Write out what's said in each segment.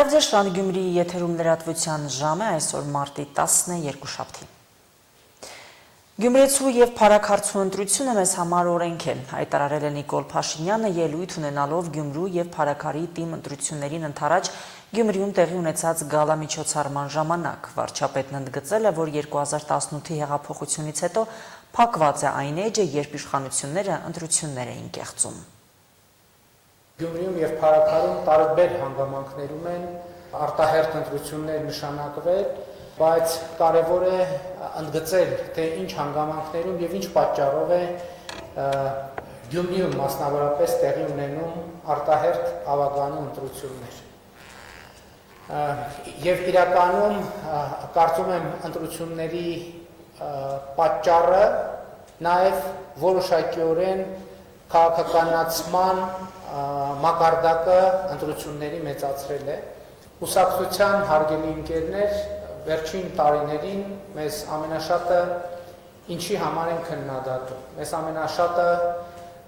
Բարև ձեզ, Շարան Գյումրիի եթերում լրատվության ժամ է, այսօր մարտի 10-ն է, երկուշաբթի։ Գյումրեցու և փարաքարցու ընտրությունը մեզ համար օրենք է, հայտարարել է Նիկոլ Փաշինյանը ելույթ ունենալով Գյումրու և Փարաքարի թիմ ընտրություններին ընդառաջ Գյումրիում տեղի ունեցած գալամիջոցառման ժամանակ։ Վարչապետն ընդգծել է, որ 2018-ի հեղափոխությունից հետո փակված է այն էջը, երբ իշխանությունները ընտրություններ էին կեղծում։ Գյումրիում և Փարաքարում տարբեր հանգամանքներում են արտահերթ ընտրություններ նշանակվել, բայց կարևոր է ընդգծել, թե ինչ հանգամանքներում և ինչ պատճառով է Գյումրիում մասնավորապես տեղի ունենում արտահերթ ավագանու ընտրություններ։ Եվ իրականում կարծում եմ ընտրությունների պատճառը նաև որոշակիորեն քաղաքականացման մակարդակը ընտրությունների մեծացրել է։ Կուսակցության հարգելի ընկերներ, վերջին տարիներին մեզ ամենաշատը ինչի համար են քննադատում։ Մեզ ամենաշատը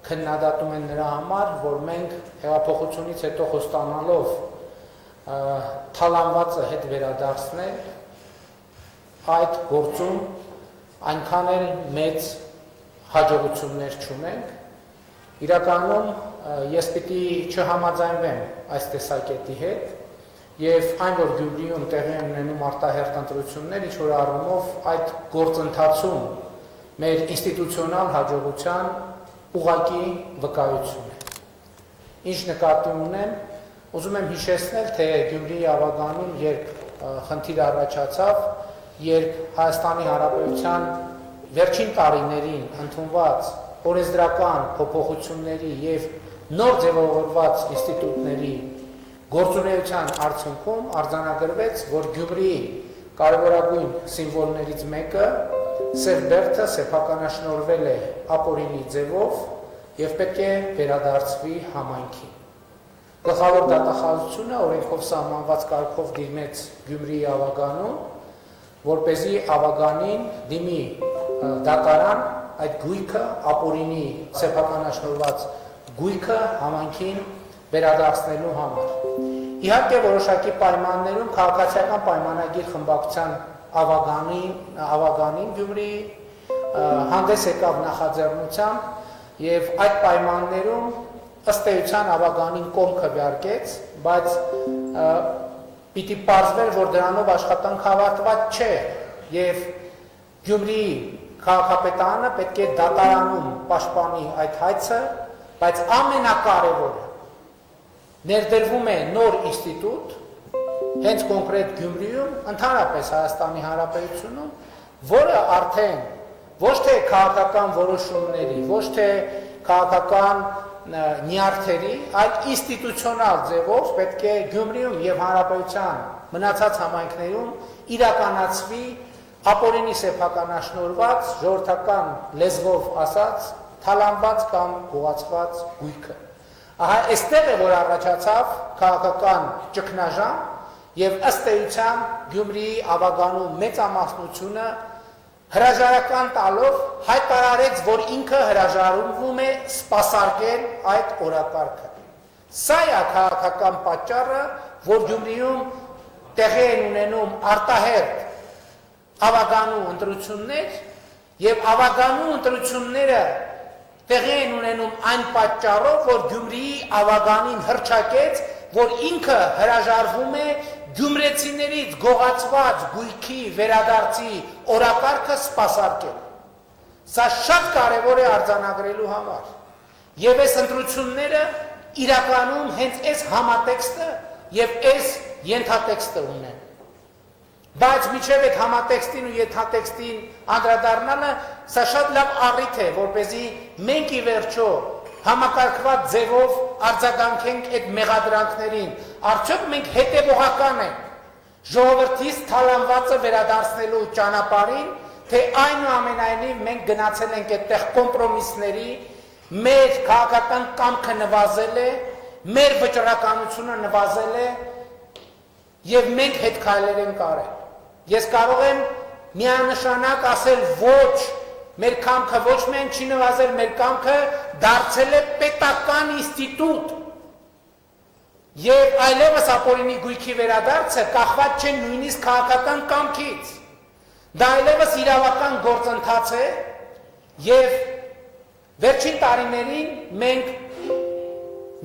քննադատում են նրա համար, որ մենք հեղափոխությունից հետո խոստանալով թալանվածը հետ վերադարձնել, այդ գործում այնքան էլ մեծ հաջողություններ չունենք։ Իրականում ես պիտի չհամաձայնվեմ այս տեսակետի հետ և այն, որ Գյումրիում տեղի են ունենում արտահերթ ընտրություններ, ինչ-որ առումով այդ գործընթացում մեր ինստիտուցիոնալ հաջողության ուղղակի վկայություն է։ Ինչ նկատի ունեմ, ուզում եմ հիշեցնել, թե Գյումրիի ավագանում երբ խնդիր առաջացավ, երբ Հայաստանի Հանրապետության վերջին տարիներին ընդունված օրենսդրական փոփոխությունների և նոր ձևավորված ինստիտուտների գործունեության արդյունքում արձանագրվեց, որ Գյումրիի կարևորագույն սիմվոլներից մեկը սև բերդը սեփականաշնորհվել է ապօրինի ձևով և պետք է վերադարձվի համայնքին։ Գլխավոր դատախազությունը օրենքով սահմանված կարգով դիմեց Գյումրիի ավագանուն, որպեսզի ավագանին դիմի դատարան այդ գույքը, ապօրինի սեփականաշնորհված գույքը համայնքին վերադարձնելու համար։ Իհարկե որոշակի պայմաններում քաղաքացիական պայմանագիր խմբակցության ավագանին Գյումրիի հանդես եկավ նախաձեռնությամբ և այդ պայմաններում ըստ էության ավագանին կողմ քվեարկեց, բայց պիտի պարզվեր, որ դրանով աշխատանքը ավարտված չէ և Գյումրիի քաղաքապետարանը պետք է դատարանում պաշտպանի այդ հայցը, բայց ամենակարևորը ներդրվում է նոր ինստիտուտ, հենց կոնկրետ Գյումրիում, ընդհանրապես Հայաստանի Հանրապետությունում, որը արդեն ոչ թե քաղաքական որոշումների, ոչ թե քաղաքական նյարդերի, այլ ինստիտուցիոնալ ձևով պետք է Գյումրիում և Հանրապետության մնացած համայնքներում իրականացվի ապօրինի սեփականաշնորհված, ժողովրդական լեզվով ասած, թալանված կամ գողացված գույքը։ Ահա այստեղ է, որ առաջացավ քաղաքական ճգնաժամ և ըստ էության Գյումրիի ավագանու մեծամասնությունը հրաժարական տալով հայտարարեց, որ ինքը հրաժարվում է սպասարկել այդ օրակարգը։ Սա է քաղաքական պատճառը, որ Գյումրիում տեղի են ունենում արտահերթ ավագանու ընտրություններ և ավագանու ընտրությունները տեղի են ունենում այն պատճառով, որ Գյումրիի ավագանին հռչակեց, որ ինքը հրաժարվում է գյումրեցիներից գողացված գույքի վերադարձի օրակարգը սպասարկել։ Սա շատ կարևոր է արձանագրելու համար։ Եվ այս ընտրությունները իրականում հենց այս համատեքստը և այս ենթատեքստը ունեն։ Բայց միջև այդ համատեքստին ու ենթատեքստին անդրադառնալը սա շատ լավ առիթ է, որպեսզի մենք ի վերջո համակարգված ձևով արձագանքենք այդ մեղադրանքներին։ Արդյոք մենք հետևողական ենք ժողովրդից թալանվածը վերադարձնելու ճանապարհին, թե այնուամենայնիվ մենք գնացել ենք այդտեղ կոմպրոմիսների, մեր քաղաքական կամքը նվազել է, մեր վճռականությունը նվազել է և մենք հետ քայլեր ենք արել։ Ես կարող եմ միանշանակ ասել ոչ, մեր կամքը ոչ միայն չի նվազել, մեր կամքը դարձել է պետական ինստիտուտ, Եվ այլևս ապօրինի գույքի վերադարձը կախված չէ նույնիսկ քաղաքական կամքից։ Դա այլևս իրավական գործընթաց է եւ վերջին տարիներին մենք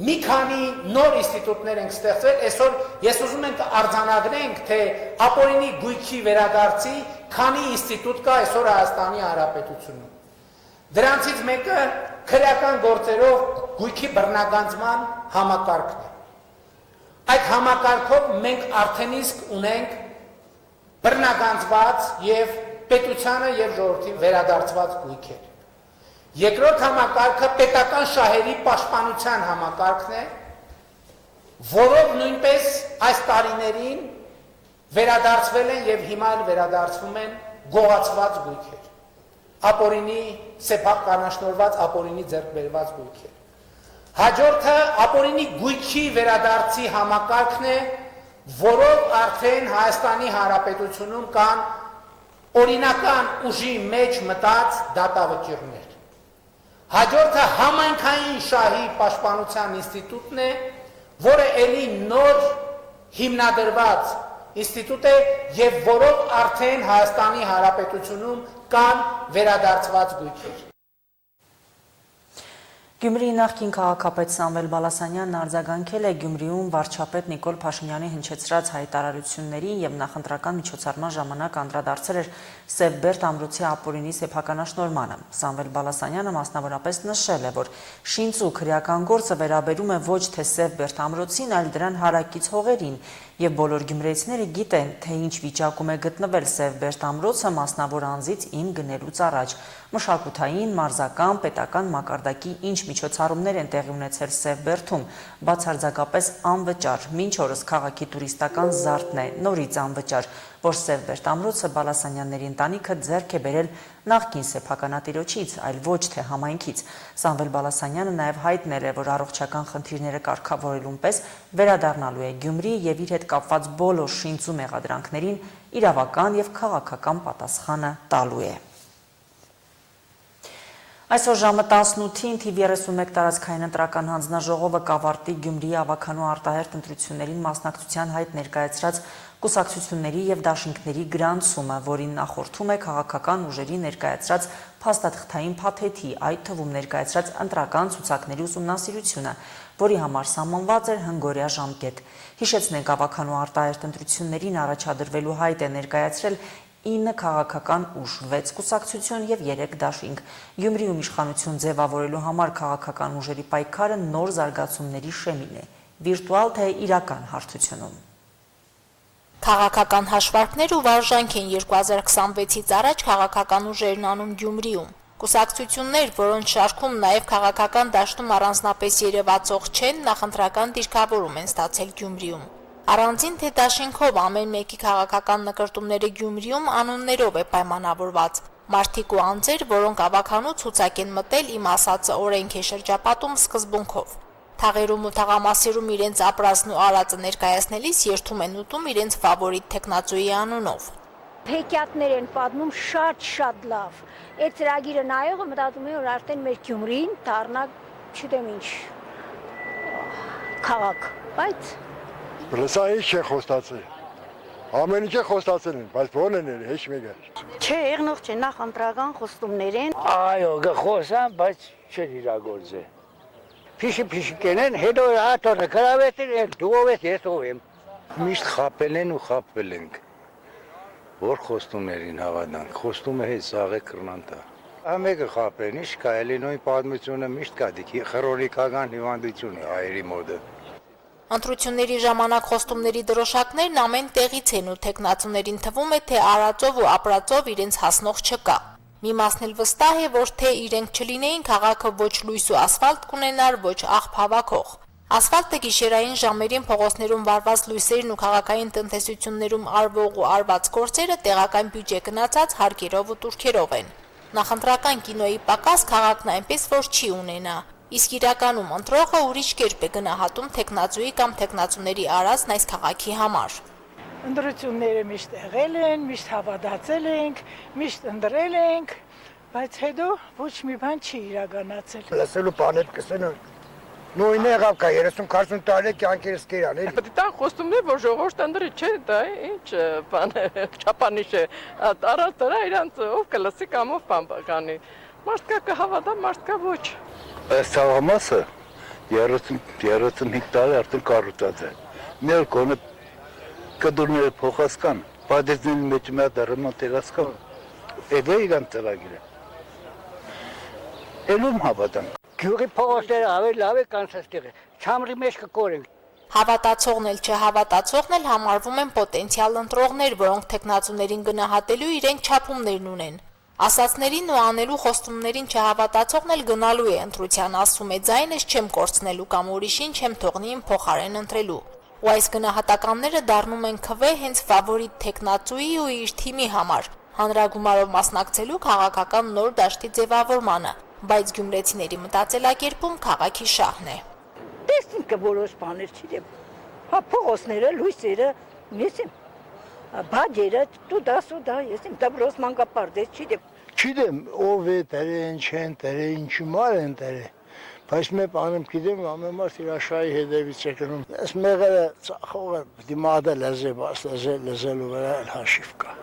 մի քանի նոր ինստիտուտներ ենք ստեղծել, այսօր ես ուզում եմ արձանագրենք, թե ապօրինի գույքի վերադարձի քանի ինստիտուտ կա այսօր Հայաստանի Հանրապետությունում։ Դրանցից մեկը քրեական գործերով գույքի բռնագանձման համակարգն է։ Այդ համակարգով մենք արդեն իսկ ունենք բռնագանձված եւ պետությանը եւ ժողովրդին վերադարձված գույքեր։ Երկրորդ համակարգը պետական շահերի պաշտպանության համակարգն է, որով նույնպես այս տարիներին վերադարձվել են եւ հիմա էլ վերադարձվում են գողացված գույքեր, ապօրինի սեփակ կանաչնորված ապօրինի ձեռք բերված գույքեր։ Հաջորդը ապօրինի գույքի վերադարձի համակարգն է, որով արդեն Հայաստանի Հանրապետությունում կան օրինական ուժի մեջ մտած դատավճիռներ։ Հաջորդը համայնքային շահի պաշտպանության ինստիտուտն է, որը ելի նոր հիմնադրված ինստիտուտ է եւ որով արդեն Հայաստանի Հանրապետությունում կան վերադարձված գույքեր։ Գյումրիի նախկին քաղաքապետ Սամվել Բալասանյանն արձագանքել է Գյումրիում վարչապետ Նիկոլ Փաշինյանի հնչեցրած հայտարարություններին եւ նախընտրական միջոցառման ժամանակ անդրադարձել էր Սևբերդ ամրոցի ապօրինի սեփականաշնորհմանը։ Սամվել Բալասանյանը մասնավորապես նշել է, որ շինծու քրեական գործը վերաբերում է ոչ թե Սևբերդ ամրոցին, այլ դրան հարակից հողերին, եւ բոլոր գյումրեցիները գիտեն, թե ինչ վիճակում է գտնվել Սևբերդ ամրոցը մասնավոր անձից իմ գնելուց առաջ։ Մշակութային, մարզական, պետական մակարդակի ինչ միջոցառումներ են տեղի ունեցել Սևբերդում, բացարձակապես անվճար, մինչ օրս քաղաքի տուրիստական զարդն է, նորից անվճար, որ Սևբերդ ամրոցը Բալասանյանների ընտանիքը ձեռք է բերել նախկին սեփականատիրոջից, այլ ոչ թե համայնքից։ Սամվել Բալասանյանը նաև հայտնել է, որ առողջական խնդիրները կարգավորելուն պես վերադառնալու է Գյումրի եւ իր հետ կապված բոլոր շինծու մեղադրանքներին իրավական եւ քաղաքական պատասխանը տալու է։ Այսօր ժամը 18-ին թիվ 31 տարածքային ընտրական հանձնաժողովը կավարտի Գյումրիի ավագանու արտահերթ ընտրություններին մասնակցության հայտ ներկայացրած կուսակցությունների եւ դաշինքների գրանցումը, որին նախորդում է քաղաքական ուժերի ներկայացրած փաստաթղթային փաթեթի, այդ թվում ներկայացրած ընտրական ցուցակների ուսումնասիրությունը, որի համար սահմանված էր հնգօրյա ժամկետ։ Հիշեցնենք, ավագանու արտահերթ ընտրություններին առաջադրվելու հայտ է ներկայացրել 9 քաղաքական ուժ, 6 կուսակցություն եւ 3 դաշինք։ Գյումրիում իշխանություն ձևավորելու համար քաղաքական ուժերի պայքարը նոր զարգացումների շեմին է, վիրտուալ թե իրական հարթությունում։ Քաղաքական հաշվարկներ ու վարժանք են 2026-ից առաջ քաղաքական ուժերն անում Գյումրիում։ Կուսակցություններ, որոնց շարքում նաև քաղաքական դաշտում առանձնապես երևացող չեն, նախընտրական դիրքավորում են ստացել Գյումրիում։ Առանձին թե դաշինքով ամեն մեկի քաղաքական նկրտումները Գյումրիում անուններով է պայմանավորված։ Մարդիկ ու անձեր, որոնք ավագանու ցուցակ են մտել, իմ ասածը օրենք է շրջապատում սկզբունքով։ Թաղերում ու թաղամասերում իրենց ապրածն ու արածը ներկայացնելիս երթում են ուտում իրենց ֆավորիտ տեխնացուի անունով։ Հեքիաթներ են պատմում շատ լավ։ Այդ ծրագիրը նայողը մտածում է, որ արդեն մեր Գյումրին դառնա, չգիտեմ ինչ, քաղաք, բայց Լսա ինչ է խոստացել։ Ամեն ինչ է խոստացել են, բայց ո՞րն են հեչ մեկը։ չէ, եղնող չէ, նախ ընտրական խոստումներ են։ Այո, գխոսան, բայց չեն իրագործել։ Փիշի կենեն, հետո աթորը գրավեցին, դու ես, ես ով եմ։ Միշտ խապել են ու խապել ենք։ Որ խոստումներին հավատանք, խոստումը հետ սաղե կրնանտա։ Ամեկը խապեն, ինչ կա, էլի նույն պատմությունը միշտ կա, դիքի քրոնիկական հիվանդություն է հայերի մոդը։ Ընտրությունների ժամանակ խոստումների դրոշակներն ամեն տեղից են ու տեխնացուներին թվում է, թե արածով ու ապրածով իրենց հասնող չկա։ Մի մասն էլ վստահ է, որ թե իրենք չլինեին, քաղաքը ոչ լույս ու ասֆալտ կունենար, ոչ աղբ հավաքող։ Ասֆալտը գիշերային ժամերին փողոցներում վարված լույսերն ու քաղաքային տնտեսություններում արվող ու արված գործերը տեղական բյուջե գնացած հարկերով ու տուրքերով են։ Նախընտրական կինոյի պակաս քաղաքն այնպես որ չի ունենա։ Իսկ իրականում ընտրողը ուրիշ կերպ է գնահատում տեխնացուի կամ տեխնացուների արածն այս քաղաքի համար։ Ընտրությունները միշտ եղել են, միշտ հավատացել ենք, միշտ ընտրել ենք, բայց հետո ոչ մի բան չի իրականացել։ Լսելու բաներ կսեն Նույնը եղավ կա 30-40 տարի կյանքերս կերան էլի։ Պետք է խոստումներ, որ ժողովուրդը ընդրի չէ, դա ինչ բան է, չափանիշ է։ Առանց դրա իրանց ով կլսի կամ ով բան կանի։ Մարդկա կհավատա, մարդկա ոչ։ Այս ցավամասը 30-35 տարի արդեն կառուցած է։ Մեր կողմը կդուրները փոխած կան, պատերազմի մեջ մի հատ ռեմոնտերած կան։ Էդ է իրան ծրագիրը։ Էլում հավատան։ Գյուղի փողոցները ավելի լավ է կանցածտեղը։ Չամրի մեջ կկորեն։ Հավատացողն էլ չհավատացողն էլ համարվում են պոտենցիալ ընտրողներ, որոնք տեխնացուներին գնահատելու իրենք չափումներն ունեն։ Ասածներին ու անելու խոստումներին չհավատացողն էլ գնալու է ընտրության, ասում է ձայնս չեմ կորցնելու կամ ուրիշին չեմ թողնի իմ փոխարեն ընտրելու։ Ու այս գնահատականները դառնում են քվե հենց ֆավորիտ տեխնացուի ու իր թիմի համար, հանրագումարով մասնակցելու քաղաքական նոր դաշտի ձևավորմանը, բայց գյումրեցիների մտածելակերպում քաղաքի շահն է։ Տեսնք որոշ բաներ չգիտեմ։ Հա փողոցները, լույսերը, մեսեմ։ Բաջերը, դու դա, ես իմ դպրոց մանկապարտեզ չգիտեմ։ Չգիտեմ ով է դերեն, չեն դերեն, ինչի մար են դերեն։ Բայց մի բան գիտեմ, ամեն մարդ իր աշխարհի հետևից է գնում։ Այս մեղրը ծախողը դիմադը լեզելու վրա հաշիվ կա։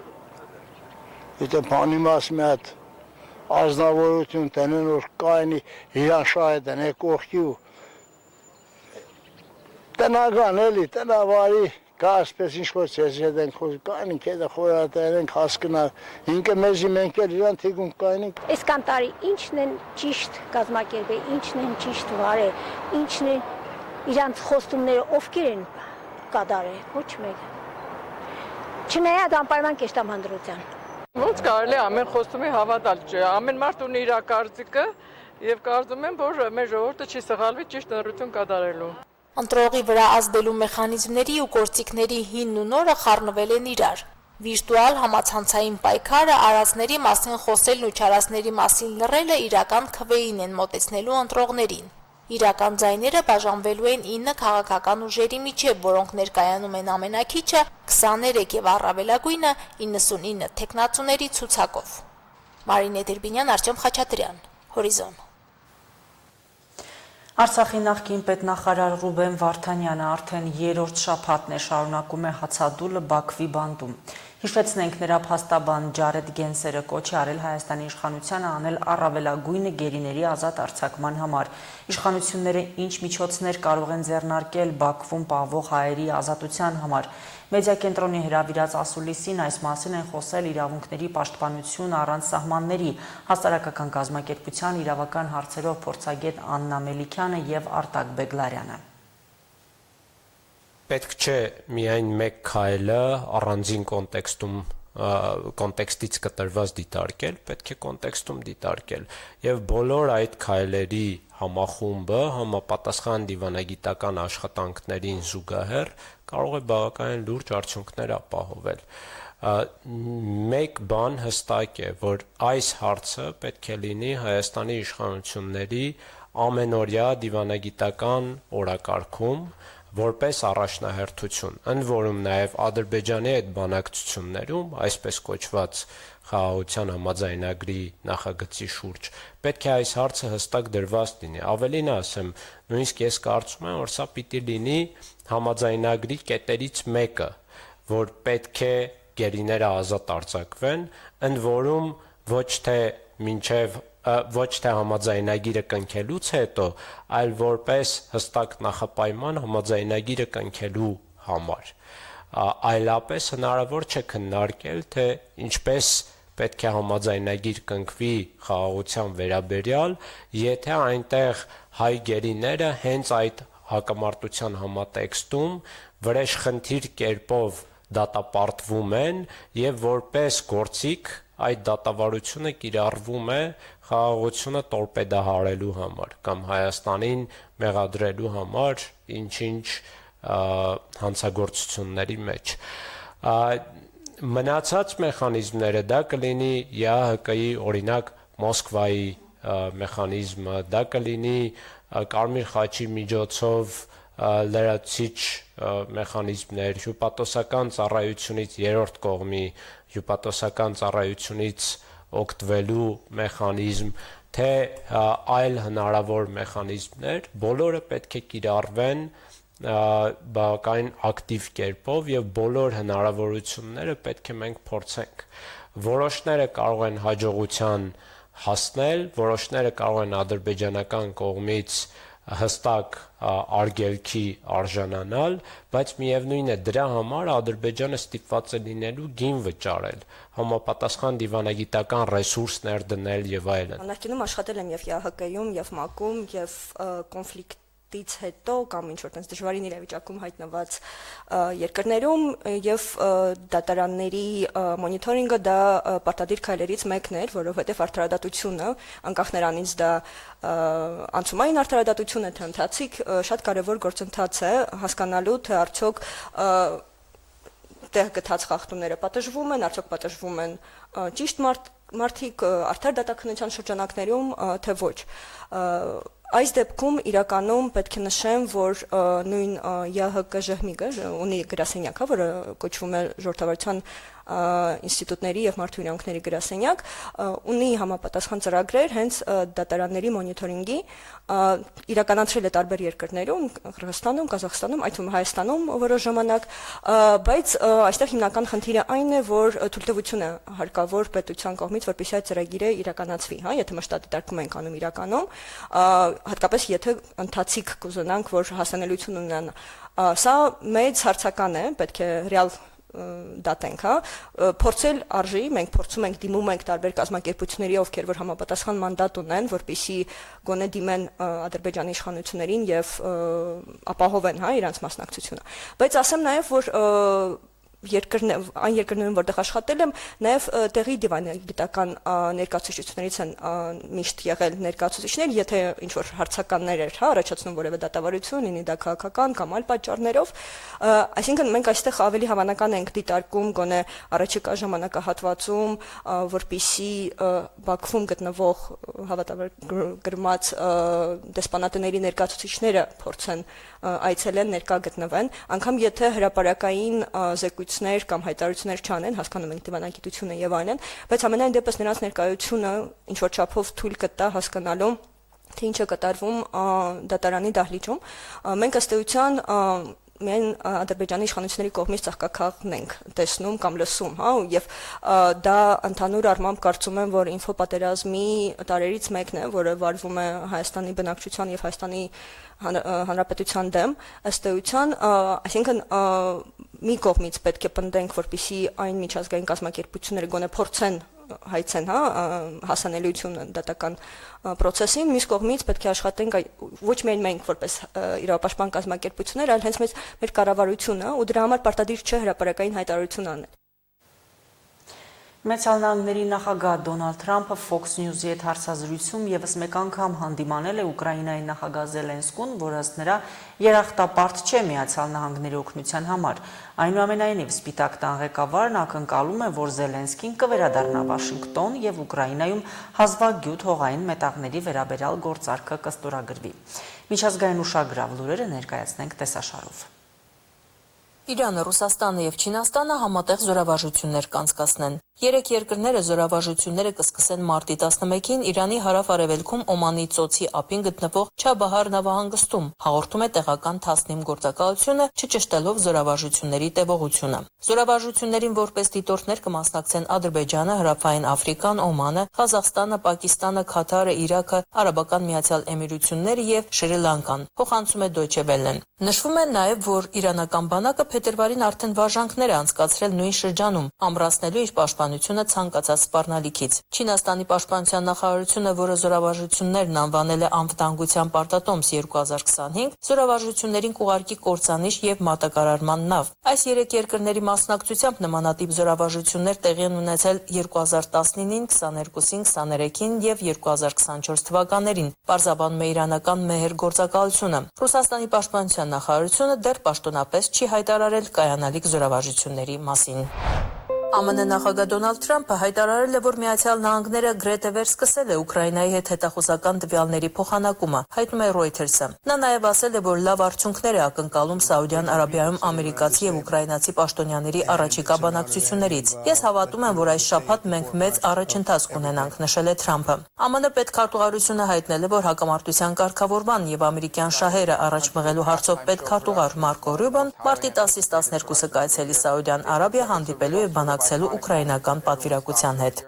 Եթե բանի մաս մի հատ ազնվորություն տնեն որ կայնի իրան շահը տնե կողքի ու տնական էլի, տնավարի կա ասպես ինչ-որ ձեզ հետ ենք կայնինք հետը խորատեր ենք հասկնալ, ինքը մեզի մենք էլ իրան թիգում կայնինք։ Այս կանտարի ինչն են ճիշտ կազմակերպել, ինչն են ճիշտ վարել, ինչն են իրանց խոստումները ովքեր են կատարել, ոչ մեկը։ Չնայած անպայման կեշտամ հանդրության։ Ոնց կարելի է ամեն խոստումի հավատալ չէ, ամեն մարդ ունի իր կարծիքը եւ կարծում եմ, որ մեր ժողովուրդը չի սխալվի ճիշտ ընտրություն կատարելու։ Ընտրողի վրա ազդելու մեխանիզմների ու գործիքների հինն ու նորը խառնվել են իրար։ Վիրտուալ համացանցային պայքարը, արածների մասին խոսելն ու չարածների մասին լռելը իրական քվեին են մոտեցնելու ընտրողներին։ Իրական ձայները բաժանվելու են 9 քաղաքական ուժերի միջև, որոնք ներկայանում են ամենաքիչը 23 եւ առավելագույնը 99 տեխնացուների ցուցակով։ Մարինե Դերբինյան, Արտյոմ Խաչատրյան, Հորիզոն։ Արցախի նախկին պետնախարար Ռուբեն Վարդանյանը արդեն երրորդ շաբաթն է շարունակում է հացադուլը Բաքվի բանտում։ Հիշեցնենք նրա փաստաբան Ջարեդ Գենսերը կոչ է արել Հայաստանի իշխանությանը անել առավելագույնը գերիների ազատ արձակման համար։ Իշխանությունները ինչ միջոցներ կարող են ձեռնարկել Բաքվում պահվող հայերի ազատության համար։ Մեդիա կենտրոնի հրավիրած ասուլիսին այս մասին են խոսել իրավունքների պաշտպանություն առանց սահմանների հասարակական կազմակերպության իրավական հարցերով փորձագետ Աննա Մելիքյանը եւ Արտակ Բեգլարյանը։ Պետք չէ միայն մեկ քայլը առանձին կոնտեքստից կտրված դիտարկել, պետք է կոնտեքստում դիտարկել եւ բոլոր այդ քայլերի համախումբը համապատասխան դիվանագիտական աշխատանքներին զուգահեռ կարող է բավականին լուրջ արդյունքներ ապահովել։ Մեկ բան հստակ է, որ այս հարցը պետք է լինի Հայաստանի իշխանությունների ամենօրյա դիվանագիտական օրակարգում որպես առաջնահերթություն, ընդ որում նաև Ադրբեջանի այդ բանակցություններում, այսպես կոչված խաղաղության համաձայնագրի նախագծի շուրջ, պետք է այս հարցը հստակ դրված լինի։ Ավելին ասեմ, նույնիսկ ես կարծում եմ, որ սա պիտի լինի համաձայնագրի կետերից մեկը, որ պետք է գերիները ազատ արձակվեն, ընդ որում ոչ թե համաձայնագիրը կնքելուց հետո, այլ որպես հստակ նախապայման համաձայնագիրը կնքելու համար։ Այլապես հնարավոր չէ քննարկել, թե ինչպես պետք է համաձայնագիր կնքվի խաղաղության վերաբերյալ, եթե այնտեղ հայ գերիները հենց այդ հակամարտության համատեքստում վրեժխնդիր կերպով դատապարտվում են եւ որպես գործիք այդ դատավարությունը կիրառվում է խաղաղությունը տորպեդահարելու համար կամ Հայաստանին մեղադրելու համար ինչ-ինչ հանցագործությունների մեջ։ Մնացած մեխանիզմները դա կլինի ԵԱՀԿ-ի օրինակ Մոսկվայի մեխանիզմը, դա կլինի Կարմիր խաչի միջոցով լրացիչ մեխանիզմներ, հյուպատոսական ծառայությունից երրորդ կողմի հյուպատոսական ծառայությունից օգտվելու մեխանիզմ, թե այլ հնարավոր մեխանիզմներ, բոլորը պետք է կիրառվեն բավական ակտիվ կերպով եւ բոլոր հնարավորությունները պետք է մենք փորձենք։ Որոշները կարող են հաջողության հասնել, որոշները կարող են ադրբեջանական կողմից հստակ արգելքի արժանանալ, բայց միևնույն է դրա համար Ադրբեջանը ստիպված է լինելու գին վճարել, համապատասխան դիվանագիտական ռեսուրսներ դնել եւ այլն։ Նախկինում աշխատել եմ եւ ԵԱՀԿ-ում, եւ ՄԱԿ-ում, եւ կոնֆլիկտ հետո կամ ինչ որ տես դժվարին իրավիճակում հայտնված երկրներում եւ դատարանների մոնիթորինգը դա պարտադիր քայլերից մեկն էր, որովհետեւ արդարադատությունը, անկախ նրանից դա անցումային արդարադատություն է թե ընթացիկ, շատ կարեւոր գործընթաց է հասկանալու թե արդյոք տեղ գտած խախտումները պատժվում են, արդյոք պատժվում են ճիշտ մարդիկ արդար դատաքննության շրջանակներում թե ոչ։ Այս դեպքում իրականում պետք է նշեմ, որ նույն ԵԱՀԿ ԺՀՄԻԳ-ը ունի գրասենյակ, որը կոչվում է Ժողովրդավարության ինստիտուտների եւ մարդու իրավունքների գրասենյակ, ունի համապատասխան ծրագրեր հենց դատարանների մոնիթորինգի, իրականացրել է տարբեր երկրներում, Қырғызստանում, Ղազախստանում, այդ թվում Հայաստանում որոշ ժամանակ, բայց այստեղ հիմնական խնդիրը այն է, որ թույլտվություն է հարկավոր պետության կողմից, որպեսզի այդ ծրագիրը իրականացվի, հա, եթե մշտադիտարկում ենք անում իրականում, հատկապես եթե ընթացիկ կուզենանք, որ հասանելիություն ունենան, սա մեծ հարցական է, պետք է ռեալ դատենք, հա, փորձել արժի, մենք փորձում ենք դիմում ենք տարբեր կազմակերպությունների, ովքեր որ համապատասխան մանդատ ունեն, որպեսզի գոնե դիմեն Ադրբեջանի իշխանություններին եւ ապահովեն, հա, իրենց մասնակցությունը։ Բայց ասեմ նաեւ, որ այն երկրներում, որտեղ աշխատել եմ, նաև տեղի դիվանագիտական ներկայացուցիչներից են միշտ եղել ներկայացուցիչներ, եթե ինչ-որ հարցականներ էր, հա, առաջացնում որևէ դատավարություն, լինի դա քաղաքական կամ այլ պատճառներով, այսինքն մենք այստեղ ավելի հավանական ենք դիտարկում գոնե առաջիկա ժամանակահատվածում, որպիսի Բաքվում գտնվող հավատագրված դեսպանատների ներկայացուցիչները փորձեն այցելեն, ներկա գտնվեն, անգամ եթե հրապարակային զեկույցներ կամ հայտարարություններ չանեն, հասկանում ենք դիվանագիտությունը եւ այլն, բայց ամենայն դեպս նրանց ներկայությունը ինչ որ չափով թույլ կտա հասկանալու թե ինչ է կատարվում դատարանի դահլիճում։ Մենք ըստ էության միայն Ադրբեջանի իշխանությունների կողմից ծաղկաքաղն ենք տեսնում կամ լսում, հա, եւ դա ընդհանուր առմամբ կարծում եմ, որ ինֆոպատերազմի տարերից մեկն է, որը վարվում է Հայաստանի բնակչության եւ Հայաստանի Հանրապետության դեմ, ըստ էության, այսինքն մի կողմից պետք է պնդենք, որպեսզի այն միջազգային կազմակերպությունները գոնե փորձեն հայցեն, հա, հասանելիություն դատական process-ին, մյուս կողմից պետք է աշխատենք ոչ միայն մենք որպես իրավապաշտպան կազմակերպություններ, այլ հենց մեր կառավարությունը, ու դրա համար պարտադիր չէ հրապարակային հայտարարություն անել։ Միացյալ Նահանգների նախագահ Դոնալդ Թրամփը Fox News-ի հետ հարցազրույցում եւս մեկ անգամ հանդիմանել է Ուկրաինայի նախագահ Զելենսկուն, որը ըստ նրա երախտապարտ չէ Միացյալ Նահանգների օգնության համար։ Այնուամենայնիվ Սպիտակ տան ղեկավարն ակնկալում է, որ Զելենսկին կվերադառնա Վաշինգտոն եւ Ուկրաինայում հազվագյուտ հողային մետաղների վերաբերյալ գործարքը կստորագրվի։ Միջազգային ուշագրավ լուրերը ներկայացնենք տեսաշարով։ Իրանը, Ռուսաստանը եւ Չինաստանը համատեղ զորավարժություններ կանցկացնեն։ Երեք երկրները զորավարժությունները կսկսեն մարտի 11-ին Իրանի հարավ-արևելքում Օմանի ծոցի ափին գտնվող Չաբահար նավահանգստում, հաղորդում է տեղական Թասնիմ գործակալությունը, չճշտելով զորավարժությունների տևողությունը։ Զորավարժություններին որպես դիտորդներ կմասնակցեն Ադրբեջանը, Հարավային Աֆրիկան, Օմանը, Ղազախստանը, Պակիստանը, Քաթարը, Իրաքը, Արաբական Միացյալ Էմիրությունները եւ Շրի Լանկան, փոխանցում է Deutsche Welle-ն։ Նշվում է նաեւ, որ իրանական բանակը փետրվարին արդեն վարժանքներ է անցկացրել նույն շրջանում, ամրացնելու իր պաշտպանությունը ցանկացած սպառնալիքից։ Չինաստանի պաշտպանության նախարարությունը, որը զորավարժություններն անվանել է անվտանգության պարտատոմս 2025, զորավարժություններին կուղարկի կործանիչ եւ մատակարարման նավ։ Այս երեք երկրների մասնակցությամբ նմանատիպ զորավարժություններ տեղի են ունեցել 2019-ին, 22-ին, 23-ին եւ 2024 թվականներին, պարզաբանում է իրանական Մեհեր գործակալությունը։ Ռուսաստանի պաշտպանության նախարարությունը դեռ պաշտոնապես չի հայտարարել կայանալիք զորավարժությունների մասին։ ԱՄՆ նախագահ Դոնալդ Թրամփը հայտարարել է, որ Միացյալ Նահանգները գրեթե վերսկսել է Ուկրաինայի հետ հետախուզական տվյալների փոխանակումը, հայտնում է Reuters-ը։ Նա նաև ասել է, որ լավ արդյունքներ է ակնկալում Սաուդյան Արաբիայում ամերիկացի եւ ուկրաինացի պաշտոնյաների առաջիկա բանակցություններից։ Ես հավատում եմ, որ այս շաբաթ մենք մեծ առաջընթաց կունենանք, նշել է Թրամփը։ ԱՄՆ պետքարտուղարությունը հայտնել է, որ հակամարտության կարգավորման եւ ամերիկյան շահերը առաջ մղելու հարցով պետքարտուղար Մարկո Ռյուբոն մարտի 10-ից 12-ը կայցելի Սաուդյան Արաբիա հանդիպելու եւ բանակցելու ուկրաինական պատվիրակության հետ։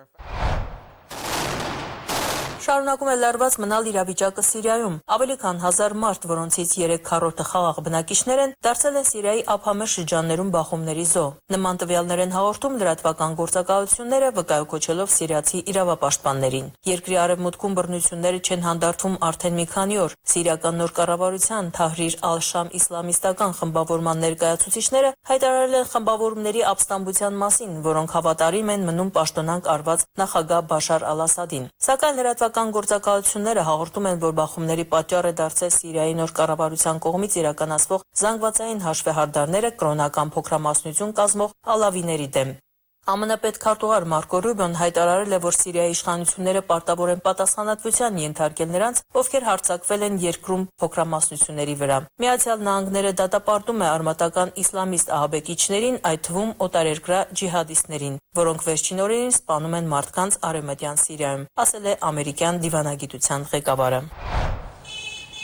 Շարունակում է լարված մնալ իրավիճակը Սիրիայում։ Ավելի քան 1000 մարդ, որոնցից 3/4-ը խաղաղ բնակիչներ են, դարձել են Սիրիայի ափամերձ շրջաններում բախումների զոհ։ Նման տվյալներ են հաղորդում լրատվական գործակալությունները, վկայակոչելով սիրիացի իրավապաշտպաններին։ Երկրի արևմուտքում բռնությունները չեն հանդարտվում արդեն մի քանի օր։ Սիրիական նոր կառավարության Թահրիր ալ-Շամ իսլամիստական խմբավորման ներկայացուցիչները հայտարարել են խմբավորումների ապստամբության մասին, որոնք հավատարիմ են մնում պաշտոնանկ արված նախագահ Բաշար ալ-Ասադին։ Սակայն լրատվական գործակալությունները հաղորդում են, որ բախումների պատճառ է դարձել Սիրիայի նոր կառավարության կողմից իրականացվող զանգվածային հաշվեհարդարները կրոնական փոքրամասնություն կազմող ալավիների դեմ։ ԱՄՆ պետքարտուղար Մարկո Ռյուբոն հայտարարել է, որ Սիրիայի իշխանությունները պարտավոր են պատասխանատվության ենթարկել նրանց, ովքեր հարձակվել են երկրում փոքրամասնությունների վրա։ Միացյալ Նահանգները դատապարտում է արմատական իսլամիստ ահաբեկիչներին, այդ թվում օտարերկրյա ջիհադիստներին, որոնք վերջին օրերին սպանում են մարդկանց Արևմտյան Սիրիայում, ասել է ամերիկյան դիվանագիտության ղեկավարը։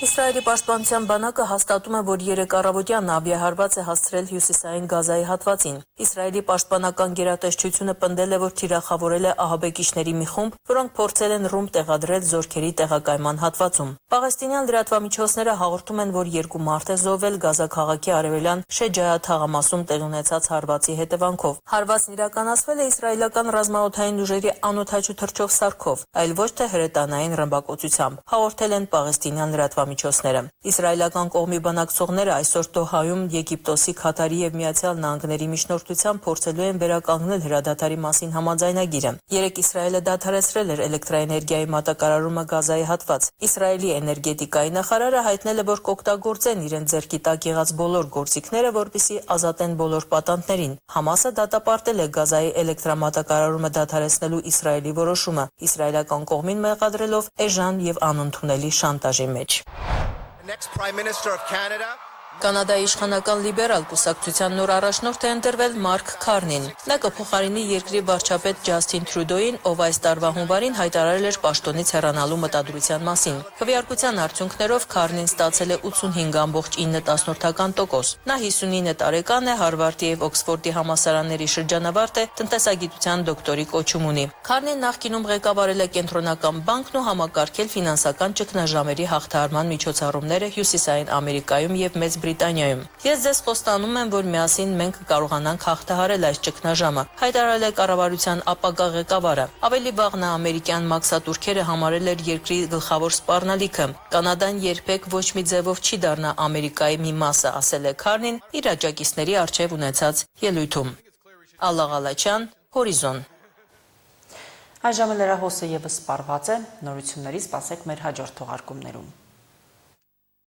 Իսրայելի պաշտպանության բանակը հաստատում է, որ 3 առավոտյան ավիահարված է հասցրել հյուսիսային Գազայի հատվածին։ Իսրայելի պաշտպանական գերատեսչությունը պնդել է, որ թիրախավորել է ահաբեկիչների մի խումբ, որոնք փորձել են ռումբ տեղադրել զորքերի տեղակայման հատվածում։ Պաղեստինյան լրատվամիջոցները հաղորդում են, որ 2 մարդ է զոհվել Գազա քաղաքի արևելյան Շեջայա թաղամասում տեղի ունեցած հարվածի հետևանքով։ Հարվածն իրականացվել է իսրայելական ռազմաօդային ուժերի անօդաչու թռչող սարքով, այլ ոչ թե հրետանային ռմբակոծությամբ, հաղորդել են պաղեստինյան լրատվամիջոցները։ Իսրայելական կողմի բանակցողները այսօր Դոհայում Եգիպտոսի, Քաթարի եւ Միացյալ Նահանգների միջնորդությամբ փորձելու են վերականգնել հրադադարի մասին համաձայնագիրը։ 3 Իսրայելը դադարեցրել էր էլեկտրաէներգիայի մատակարարումը Գազայի հատված։ Իսրայելի էներգետիկայի նախարարը հայտնել է, որ կօգտագործեն իրենց ձեռքի տակ եղած բոլոր գործիքները, որպեսզի ազատեն բոլոր պատանդներին։ Համասը դատապարտել է Գազայի էլեկտրամատակարարումը դադարեցնելու Իսրայելի որոշումը, իսրայելական կողմին մեղադրելով էժան եւ անընդունելի շանտաժի մեջ։ Կանադայի իշխանական լիբերալ կուսակցության նոր առաջնորդ է ընտրվել Մարկ Քարնին։ Նա կփոխարինի երկրի վարչապետ Ջասթին Թրյուդոին, ով այս տարվա հունվարին հայտարարել էր պաշտոնից հեռանալու մտադրության մասին։ Քվեարկության արդյունքներով Քարնին ստացել է 85.9%։ Նա 59 տարեկան է, Հարվարդի եւ Օքսֆորդի համալսարանների շրջանավարտ է, տնտեսագիտության դոկտորի կոչում ունի։ Քարնին նախկինում ղեկավարել է Կենտրոնական բանկն ու համակարգել ֆինանսական ճգնաժամերի հաղթահարման միջոցառումները Հյուսիսային Ամերիկայում եւ Մեծ Բրիտանիայում։ Ես ձեզ խոստանում եմ, որ միասին մենք կարողանանք հաղթահարել այս ճգնաժամը, հայտարարել է կառավարության ապագա ղեկավարը։ Ավելի վաղ նա ամերիկյան մաքսատուրքերը համարել էր երկրի գլխավոր սպառնալիքը։ Կանադան երբեք ոչ մի ձևով չի դառնա Ամերիկայի մի մասը, ասել է Քարնին իր աջակիցների առջև ունեցած ելույթում։ Ալլա Ղալաչյան, Հորիզոն։ Այժմ լրահոսը եւս սպառված է, նորությունների սպասեք մեր հաջորդ թողարկումներում։